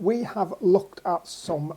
we have looked at some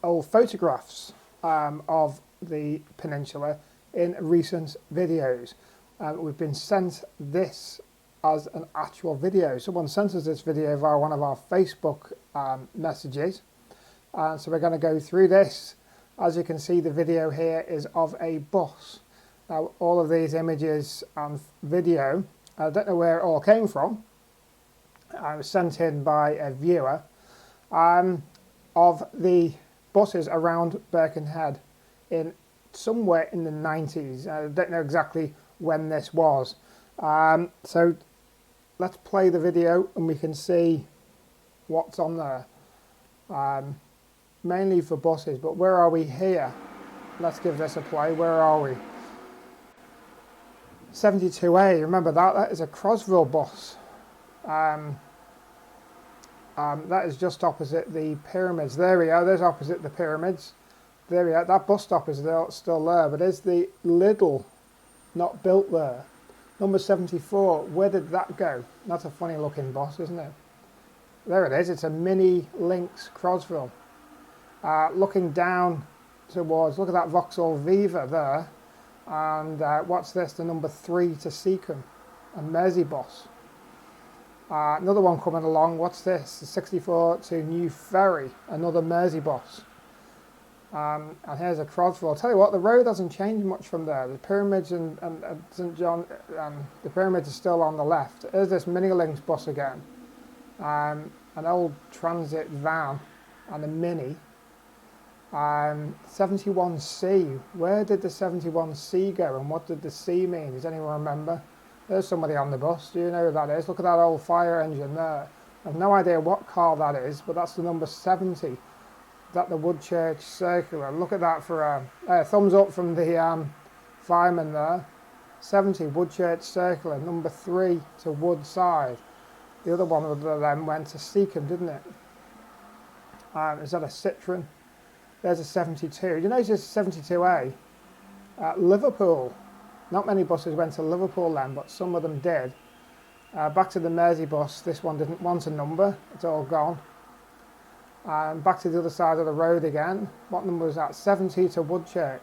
old photographs of the peninsula in recent videos. We've been sent this as an actual video. Someone sent us this video via one of our Facebook messages. So we're going to go through this. As you can see, the video here is of a bus. Now, all of these images and video, I don't know where it all came from. I was sent in by a viewer of the buses around Birkenhead in somewhere in the 90s. I don't know exactly when this was. So let's play the video and we can see what's on there. Mainly for buses, but where are we here? Let's give this a play. Where are we? 72A, remember that is a Crossville bus. That is just opposite the pyramids. There we are, there's opposite the pyramids. There we are, that bus stop is still there, but is the Lidl not built there? Number 74, where did that go? That's a funny looking bus, isn't it? There it is, it's a Mini Lynx Crossville. Looking down towards, look at that Vauxhall Viva there. And what's this? The number 3 to Seacombe, a Mersey bus. Another one coming along, what's this? The 64 to New Ferry, another Mersey bus. And here's a Crossville. I'll tell you what, the road hasn't changed much from there. The pyramids and St John, the pyramids are still on the left. There's this Mini Lynx bus again. An old transit van and a Mini. 71C, where did the 71C go and what did the C mean? Does anyone remember? There's somebody on the bus, do you know who that is? Look at that old fire engine there. I have no idea what car that is, but that's the number 70. Is that the Woodchurch Circular? Look at that for a thumbs up from the fireman there. 70 Woodchurch Circular, number 3 to Woodside. The other one of them went to Seacombe, didn't it? Is that a Citroen? There's a 72. You notice 72A? Liverpool. Not many buses went to Liverpool then, but some of them did. Back to the Mersey bus. This one didn't want a number. It's all gone. Back to the other side of the road again. What number was that? 70 to Woodchurch.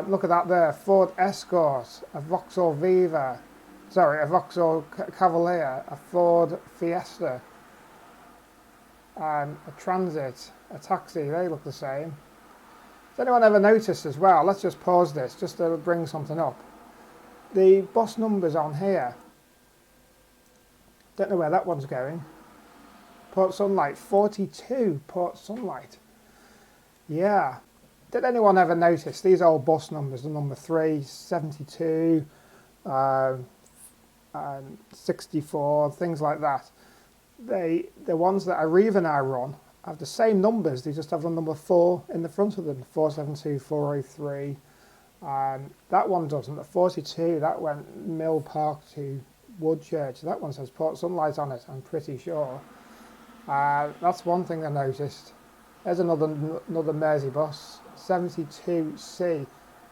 Look at that there. Ford Escort. A Vauxhall Viva. Sorry, a Vauxhall Cavalier. A Ford Fiesta. A Transit. A taxi, they look the same. Has anyone ever noticed as well, let's just pause this just to bring something up. The bus numbers on here, don't know where that one's going. Port Sunlight, 42, Port Sunlight. Yeah, did anyone ever notice these old bus numbers, the number 3, 72, 64, things like that. The ones that Arriva now run have the same numbers, they just have the number 4 in the front of them, 472, 403. That one doesn't, the 42, that went Mill Park to Woodchurch. That one says Port Sunlight on it, I'm pretty sure. That's one thing I noticed. There's another Mersey bus, 72C.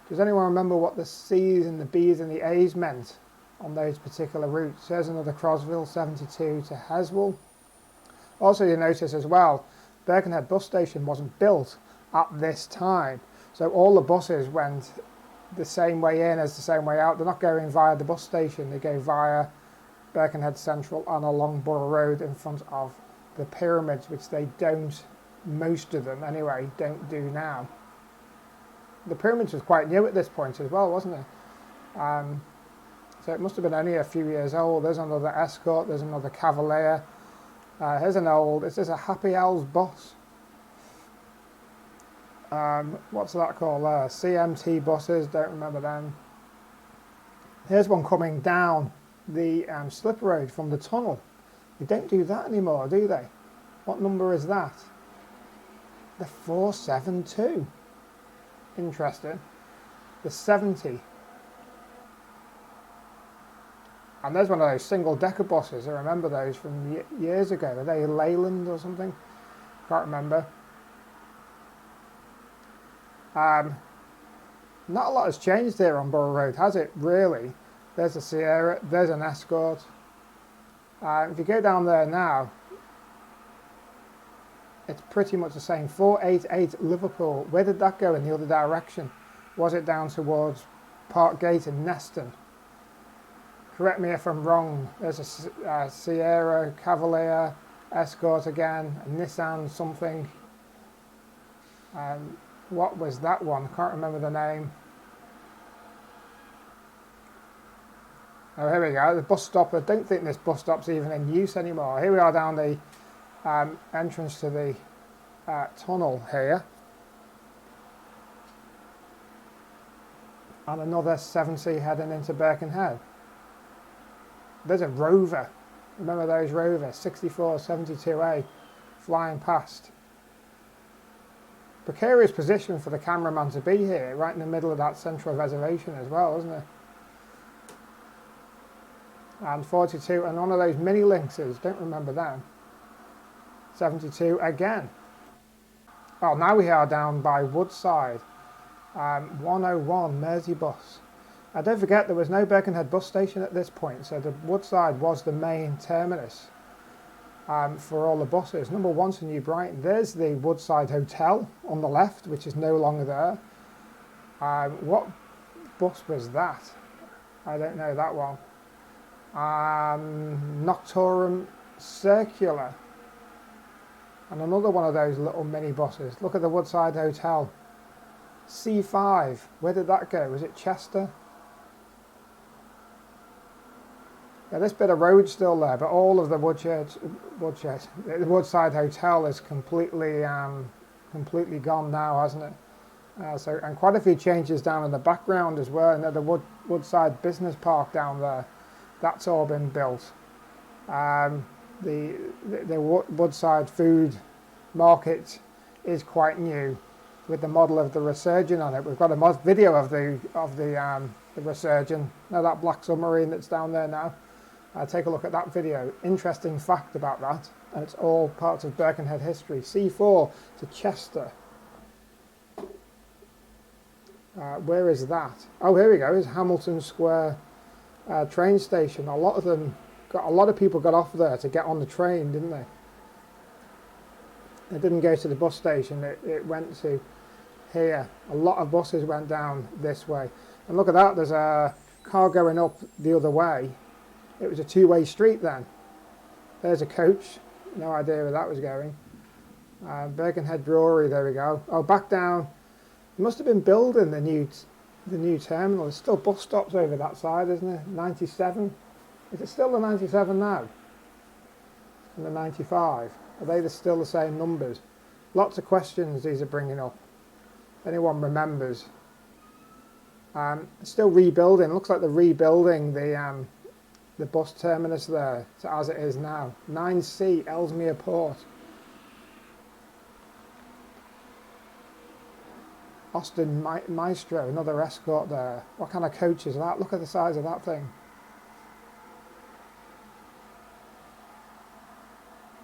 Does anyone remember what the C's and the B's and the A's meant on those particular routes? There's another Crossville, 72 to Heswell. Also, you notice as well, Birkenhead bus station wasn't built at this time, so all the buses went the same way in as the same way out. They're not going via the bus station, they go via Birkenhead Central and along Borough Road in front of the pyramids, which they don't, most of them anyway, don't do now. The pyramids was quite new at this point as well, wasn't it? So it must have been only a few years old. There's another Escort, there's another Cavalier. Here's an old, is this a Happy L's bus? What's that called there? CMT buses, don't remember them. Here's one coming down the slip road from the tunnel. They don't do that anymore, do they? What number is that? The 472. Interesting. The 70. And there's one of those single-decker buses. I remember those from years ago. Are they Leyland or something? Can't remember. Not a lot has changed here on Borough Road, has it, really? There's a Sierra, there's an Escort. If you go down there now, it's pretty much the same. 488 Liverpool. Where did that go in the other direction? Was it down towards Parkgate and Neston? Correct me if I'm wrong. There's a Sierra, Cavalier, Escort again, a Nissan something. What was that one? I can't remember the name. Oh, here we go, the bus stop. I don't think this bus stop's even in use anymore. Here we are down the entrance to the tunnel here. And another 7C heading into Birkenhead. There's a Rover. Remember those Rovers? 64, 72A flying past. Precarious position for the cameraman to be here, right in the middle of that central reservation as well, isn't it? And 42, and one of those mini Lynxes, don't remember them. 72 again. Oh, now we are down by Woodside. 101 Merseybus. Don't forget there was no Birkenhead bus station at this point, so the Woodside was the main terminus for all the buses. Number 1 to New Brighton. There's the Woodside Hotel on the left, which is no longer there. What bus was that? I don't know that one. Noctorum Circular. And another one of those little mini buses. Look at the Woodside Hotel. C5. Where did that go? Was it Chester? Yeah, this bit of road's still there, but all of the the Woodside Hotel is completely gone now, hasn't it? And quite a few changes down in the background as well. And the Woodside Business Park down there, that's all been built. The Woodside Food Market is quite new, with the model of the Resurgent on it. We've got a video of the Resurgent. Now that black submarine that's down there now. Take a look at that video. Interesting fact about that, and it's all parts of Birkenhead history. C4 to Chester. Where is that? Oh, here we go. It's Hamilton Square train station. A lot of people got off there to get on the train, didn't they? It didn't go to the bus station. It went to here. A lot of buses went down this way. And look at that. There's a car going up the other way. It was a two-way street then. There's a coach. No idea where that was going. Birkenhead Brewery, there we go. Oh, back down. They must have been building the new terminal. There's still bus stops over that side, isn't there? 97. Is it still the 97 now? And the 95? Are they still the same numbers? Lots of questions these are bringing up. If anyone remembers. Still rebuilding. Looks like they're rebuilding the bus terminus there to as it is now. 9C, Ellesmere Port. Austin Maestro, another Escort there. What kind of coach is that? Look at the size of that thing.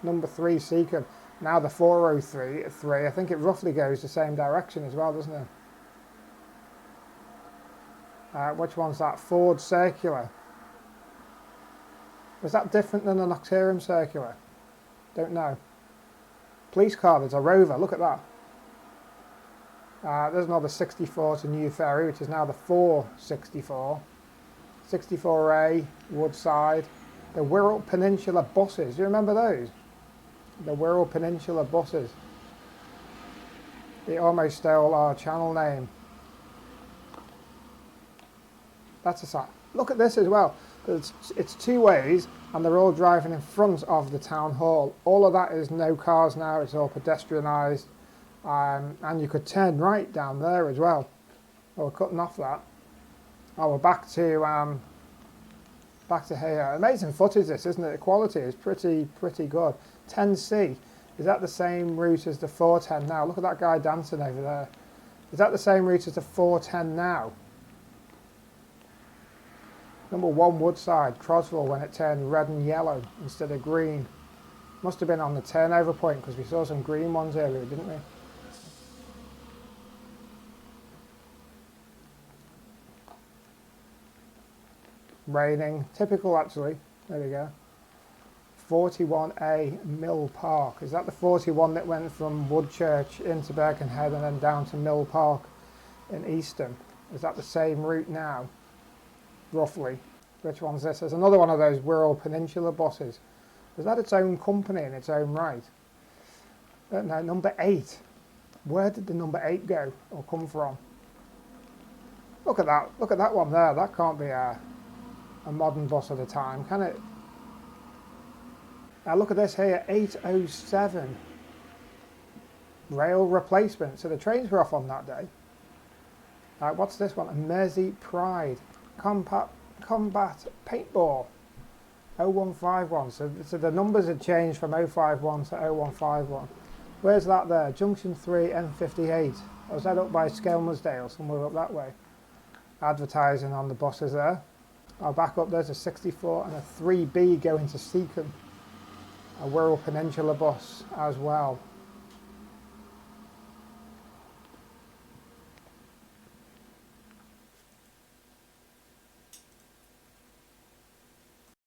Number 3, Seacombe. Now the 403, I think it roughly goes the same direction as well, doesn't it? Which one's that? Ford Circular. Was that different than the Noctorum Circular? Don't know. Police car, there's a Rover, look at that. There's another 64 to New Ferry, which is now the 464. 64A, Woodside. The Wirral Peninsula buses, do you remember those? The Wirral Peninsula buses. They almost stole our channel name. That's a sight. Look at this as well. It's two ways, and they're all driving in front of the town hall. All of that is no cars now. It's all pedestrianised, and you could turn right down there as well. Oh, we're cutting off that. Oh, we're back to here. Amazing footage, this, isn't it? The quality is pretty good. 10C. Is that the same route as the 410 now? Look at that guy dancing over there. Is that the same route as the 410 now? Number 1 Woodside, Croswell, when it turned red and yellow instead of green. Must have been on the turnover point, because we saw some green ones earlier, didn't we? Raining. Typical, actually. There we go. 41A Mill Park. Is that the 41 that went from Woodchurch into Birkenhead and then down to Mill Park in Easton? Is that the same route now, roughly? Which one's this? There's another one of those Wirral Peninsula buses. Is that its own company in its own right? No, number 8. Where did the number 8 go or come from? Look at that one there. That can't be a modern bus at a time, can it? Now look at this here, 807. Rail replacement. So the trains were off on that day. What's this one? A Mersey Pride. Combat Paintball. 0151. So the numbers had changed from 051 to 0151. Where's that there? Junction 3 M58. Was that up by Skelmersdale, somewhere up that way? Advertising on the buses there. Back up there's a 64 and a 3B going to Seacombe. A Wirral Peninsula bus as well.